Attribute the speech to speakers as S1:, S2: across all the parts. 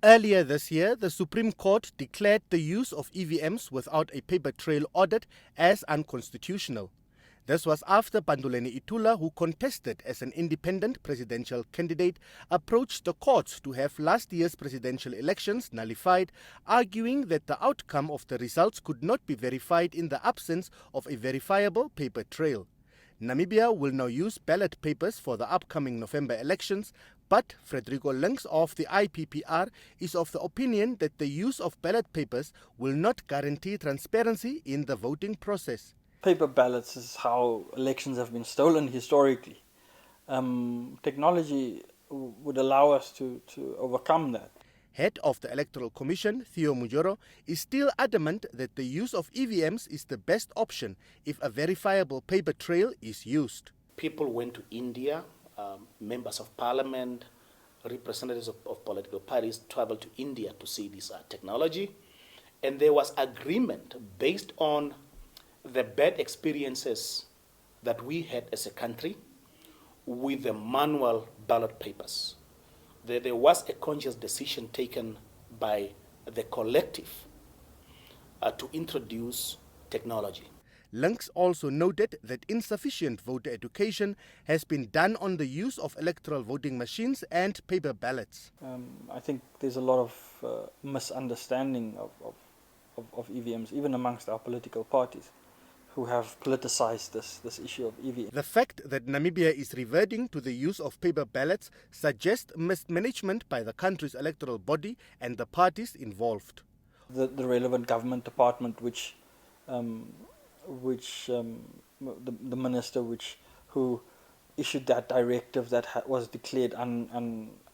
S1: Earlier this year, the Supreme Court declared the use of EVMs without a paper trail audit as unconstitutional. This was after Panduleni Itula, who contested as an independent presidential candidate, approached the courts to have last year's presidential elections nullified, arguing that the outcome of the results could not be verified in the absence of a verifiable paper trail. Namibia will now use ballot papers for the upcoming November elections, but Frederico Links of the IPPR is of the opinion that the use of ballot papers will not guarantee transparency in the voting process.
S2: Paper ballots is how elections have been stolen historically. Technology would allow us to overcome that.
S1: Head of the Electoral Commission, Theo Mujoro, is still adamant that the use of EVMs is the best option if a verifiable paper trail is used.
S3: People went to India, members of parliament, representatives of political parties traveled to India to see this technology, and there was agreement based on the bad experiences that we had as a country with the manual ballot papers. There was a conscious decision taken by the collective to introduce technology.
S1: Links also noted that insufficient voter education has been done on the use of electoral voting machines and paper ballots.
S2: I think there's a lot of misunderstanding of EVMs, even amongst our political parties, who have politicized this issue of EVM.
S1: The fact that Namibia is reverting to the use of paper ballots suggests mismanagement by the country's electoral body and the parties involved.
S2: The relevant government department, the minister who issued that directive that was declared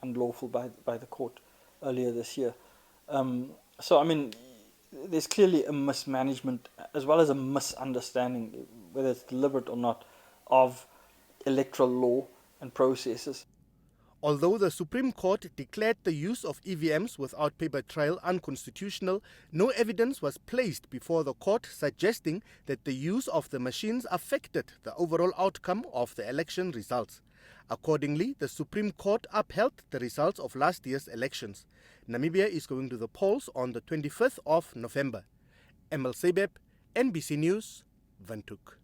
S2: unlawful by the court earlier this year. So I mean, there's clearly a mismanagement as well as a misunderstanding, whether it's deliberate or not, of electoral law and processes.
S1: Although the Supreme Court declared the use of EVMs without paper trail unconstitutional, no evidence was placed before the court suggesting that the use of the machines affected the overall outcome of the election results. Accordingly, the Supreme Court upheld the results of last year's elections. Namibia is going to the polls on the 25th of November. Emil Sebeb, NBC News, Windhoek.